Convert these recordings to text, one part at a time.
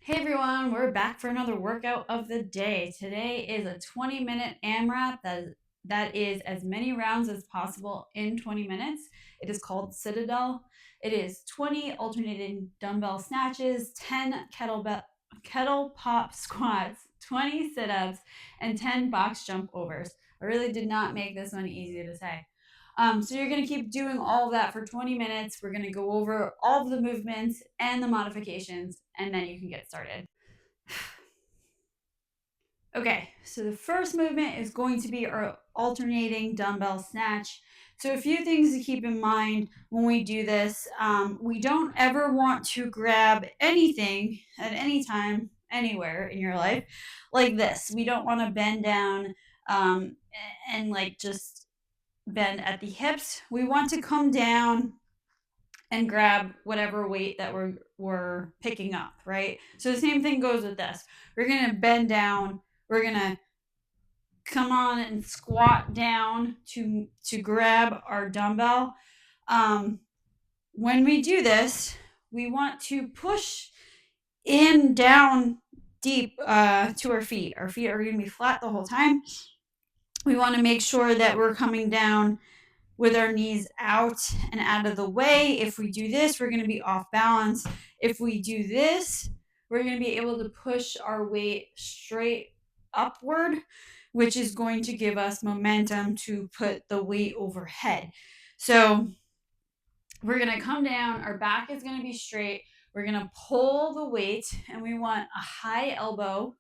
Hey everyone, we're back for another workout of the day. Today is a 20-minute AMRAP that is as many rounds as possible in 20 minutes. It is called Citadel. It is 20 alternating dumbbell snatches, 10 kettle pop squats, 20 sit-ups, and 10 box jump overs. I really did not make this one easy to say. So you're going to keep doing all of that for 20 minutes. We're going to go over all of the movements and the modifications, and then you can get started. Okay, so the first movement is going to be our alternating dumbbell snatch. So a few things to keep in mind when we do this. We don't ever want to grab anything at any time, anywhere in your life, like this. We don't want to bend down and like just bend at the hips. We want to come down and grab whatever weight that we're picking up, right? So the same thing goes with this. We're gonna bend down. We're gonna come on and squat down to grab our dumbbell. When we do this, we want to push in down deep to our feet. Our feet are going to be flat the whole time. We want to make sure that we're coming down with our knees out and out of the way. If we do this, we're going to be off balance. If we do this, we're going to be able to push our weight straight upward, which is going to give us momentum to put the weight overhead. So we're going to come down, our back is going to be straight. We're going to pull the weight, and we want a high elbow,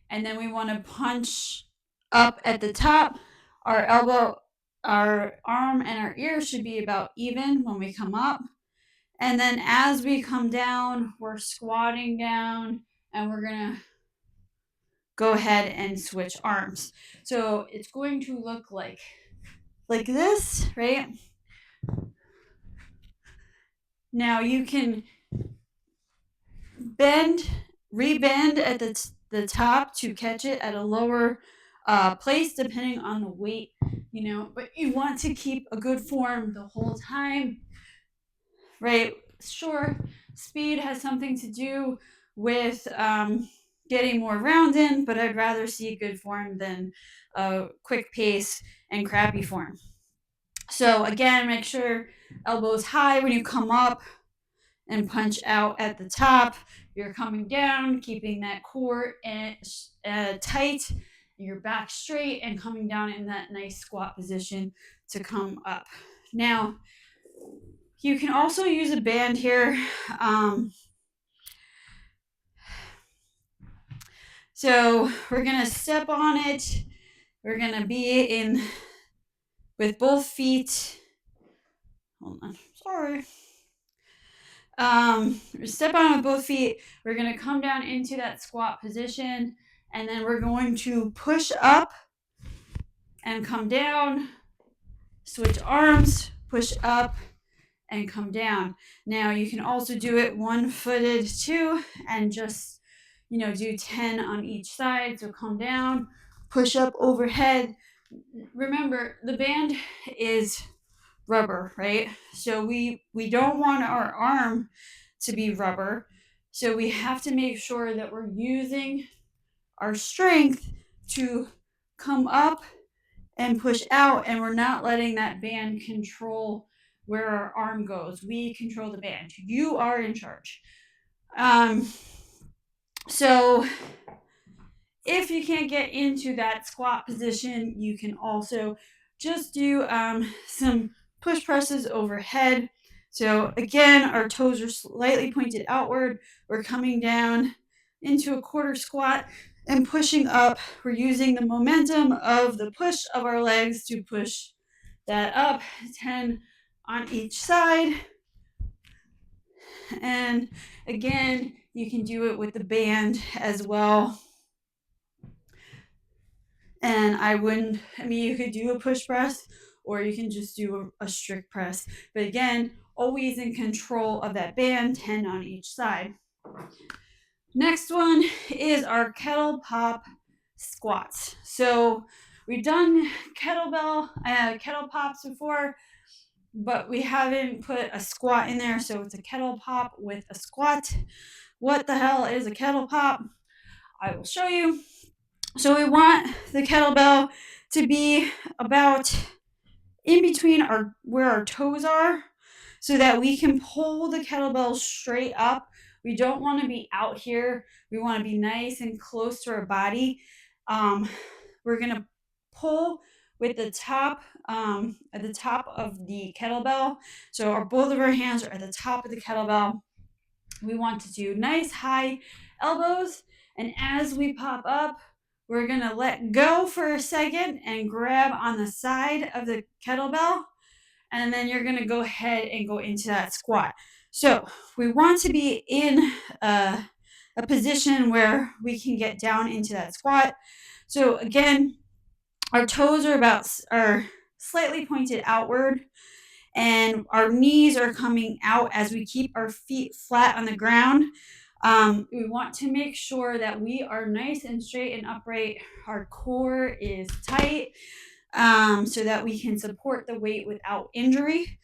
and then we want to punch up at the top. Our elbow, our arm, and our ear should be about even when we come up. And then as we come down, we're squatting down, and we're going to go ahead and switch arms. So it's going to look like this, right? Now you can rebend at the top to catch it at a lower place depending on the weight, but you want to keep a good form the whole time, right? Sure, speed has something to do with getting more rounds in, but I'd rather see good form than a quick pace and crappy form. So again, make sure elbows high when you come up and punch out at the top. You're coming down, keeping that core tight, your back straight, and coming down in that nice squat position to come up. Now, you can also use a band here. So we're going to step on it. We're going to be in with both feet. Hold on. Sorry. Step on with both feet. We're going to come down into that squat position, and then we're going to push up and come down, switch arms, push up and come down. Now you can also do it one-footed too, and just do 10 on each side. So come down, push up overhead. Remember, the band is rubber, right? So we don't want our arm to be rubber. So we have to make sure that we're using our strength to come up and push out, and we're not letting that band control where our arm goes. We control the band. You are in charge. So if you can't get into that squat position, you can also just do some push presses overhead. So again, our toes are slightly pointed outward. We're coming down into a quarter squat and pushing up. We're using the momentum of the push of our legs to push that up, 10 on each side. And again, you can do it with the band as well. And you could do a push press, or you can just do a strict press. But again, always in control of that band, 10 on each side. Next one is our kettle pop squats. So we've done kettle pops before, but we haven't put a squat in there. So it's a kettle pop with a squat. what the hell is a kettle pop, I will show you. So we want the kettlebell to be about in between where our toes are, so that we can pull the kettlebell straight up. We don't want to be out here. We want to be nice and close to our body. We're going to pull with the top, at the top of the kettlebell. So both of our hands are at the top of the kettlebell. We want to do nice high elbows. And as we pop up, we're going to let go for a second and grab on the side of the kettlebell. And then you're going to go ahead and go into that squat. So we want to be in a position where we can get down into that squat. So again, our toes are slightly pointed outward, and our knees are coming out as we keep our feet flat on the ground. We want to make sure that we are nice and straight and upright. Our core is tight, so that we can support the weight without injury.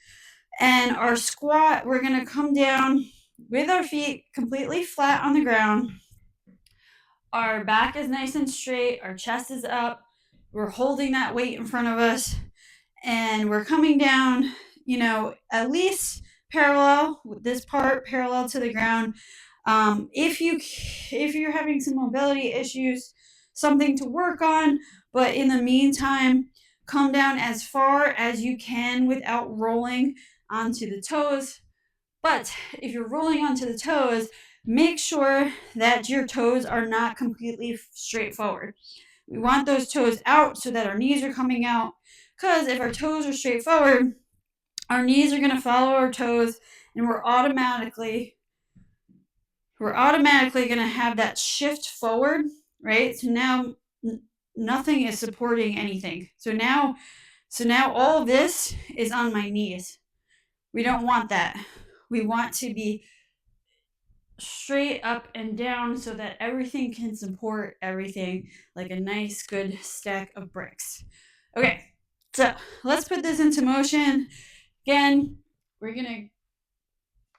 And our squat, we're going to come down with our feet completely flat on the ground. Our back is nice and straight. Our chest is up. We're holding that weight in front of us. And we're coming down, at least parallel, with this part parallel to the ground. If you're having some mobility issues, something to work on, but in the meantime, come down as far as you can without rolling onto the toes. But if you're rolling onto the toes, make sure that your toes are not completely straight forward. We want those toes out so that our knees are coming out, because if our toes are straight forward, our knees are going to follow our toes, and we're automatically going to have that shift forward, right? So now nothing is supporting anything. So now all of this is on my knees. We don't want that. We want to be straight up and down so that everything can support everything like a nice, good stack of bricks. Okay, so let's put this into motion. Again, we're going to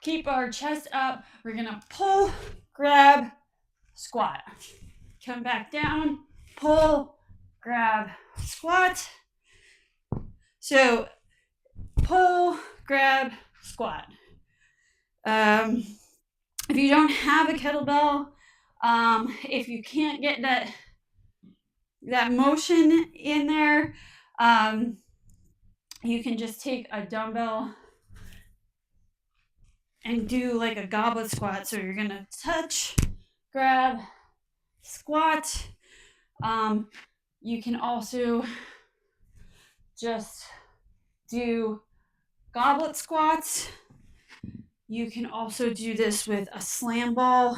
keep our chest up. We're going to pull, grab, squat. Come back down, pull, grab, squat. So pull, grab, squat. If you don't have a kettlebell, if you can't get that motion in there, you can just take a dumbbell and do like a goblet squat. So you're gonna touch, grab, squat. You can also just do goblet squats. You can also do this with a slam ball,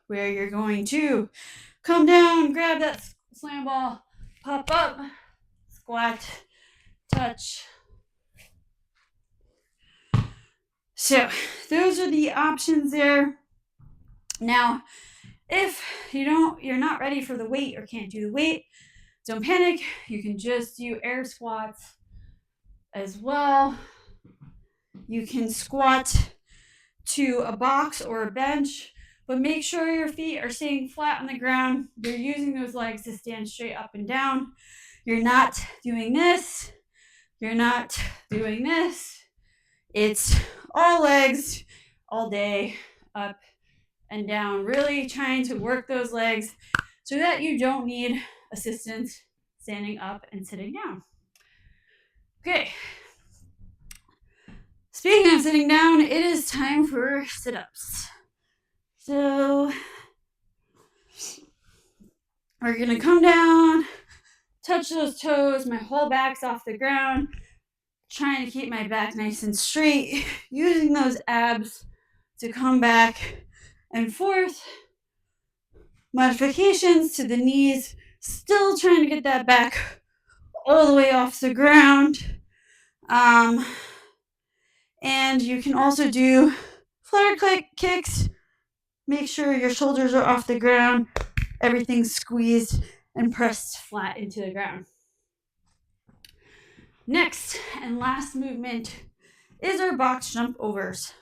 where you're going to come down, grab that slam ball, pop up, squat, touch. So those are the options there. Now, if you're not ready for the weight or can't do the weight, don't panic. You can just do air squats as well. You can squat to a box or a bench, but make sure your feet are staying flat on the ground. You're using those legs to stand straight up and down. You're not doing this. You're not doing this. It's all legs all day, up and down, really trying to work those legs so that you don't need assistance standing up and sitting down. Okay. Speaking of sitting down, it is time for sit-ups. So we're going to come down, touch those toes. My whole back's off the ground. Trying to keep my back nice and straight. Using those abs to come back and forth. Modifications to the knees. Still trying to get that back all the way off the ground. And you can also do flutter kicks. Make sure your shoulders are off the ground. Everything's squeezed and pressed flat into the ground. Next and last movement is our box jump overs.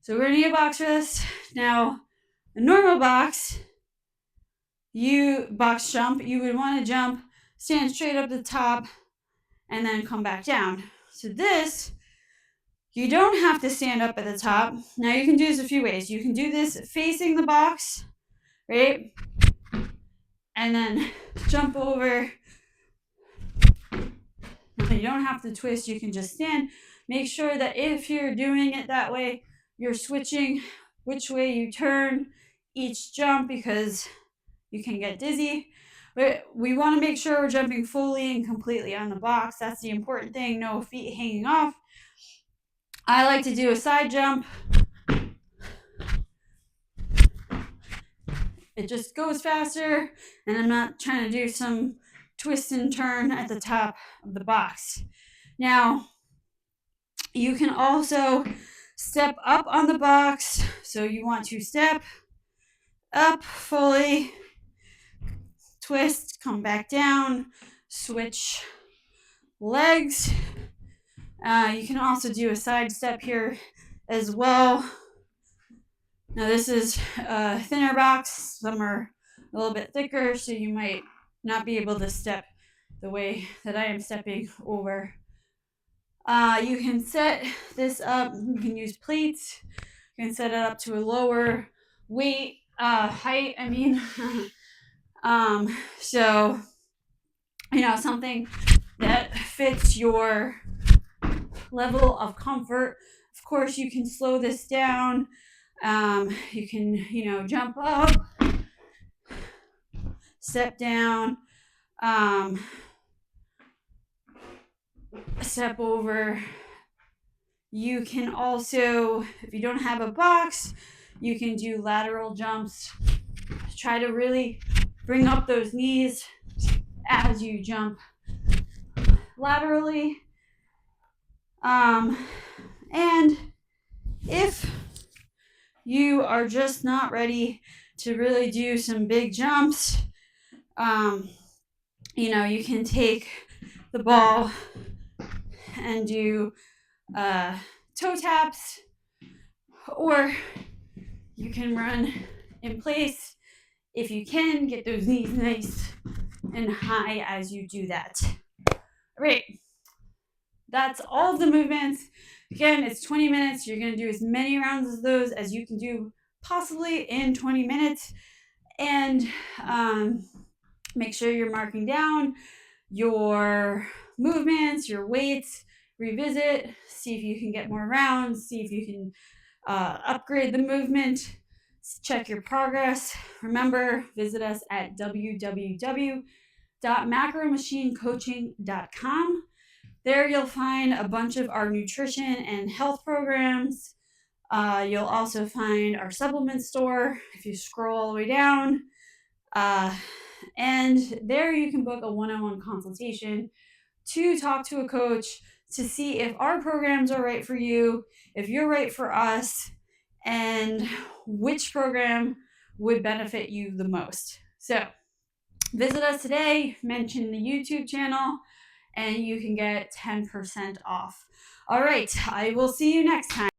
So we're gonna need a box for this. Now, a normal box jump, you would want to jump, stand straight up the top, and then come back down. So this, you don't have to stand up at the top. Now you can do this a few ways. You can do this facing the box, right? And then jump over. You don't have to twist, you can just stand. Make sure that if you're doing it that way, you're switching which way you turn each jump because you can get dizzy. But we want to make sure we're jumping fully and completely on the box. That's the important thing. No feet hanging off. I like to do a side jump. It just goes faster, and I'm not trying to do some twist and turn at the top of the box. Now, you can also step up on the box. So you want to step up fully, twist, come back down, switch legs. You can also do a side step here as well. Now this is a thinner box. Some are a little bit thicker, so you might not be able to step the way that I am stepping over. You can set this up. You can use plates. You can set it up to a lower weight, height. So something that fits your level of comfort. Of course, you can slow this down. You can, jump up, step down, step over. You can also, if you don't have a box, you can do lateral jumps. Try to really bring up those knees as you jump laterally. And if you are just not ready to really do some big jumps, you can take the ball and do toe taps, or you can run in place. If you can, get those knees nice and high as you do that. All right, that's all of the movements. Again, it's 20 minutes. You're going to do as many rounds of those as you can do possibly in 20 minutes. And make sure you're marking down your movements, your weights, revisit, see if you can get more rounds, see if you can upgrade the movement, check your progress. Remember, visit us at www.macromachinecoaching.com. There you'll find a bunch of our nutrition and health programs. You'll also find our supplement store if you scroll all the way down. And there you can book a one-on-one consultation to talk to a coach to see if our programs are right for you, if you're right for us, and which program would benefit you the most. So visit us today, mention the YouTube channel, and you can get 10% off. All right, I will see you next time.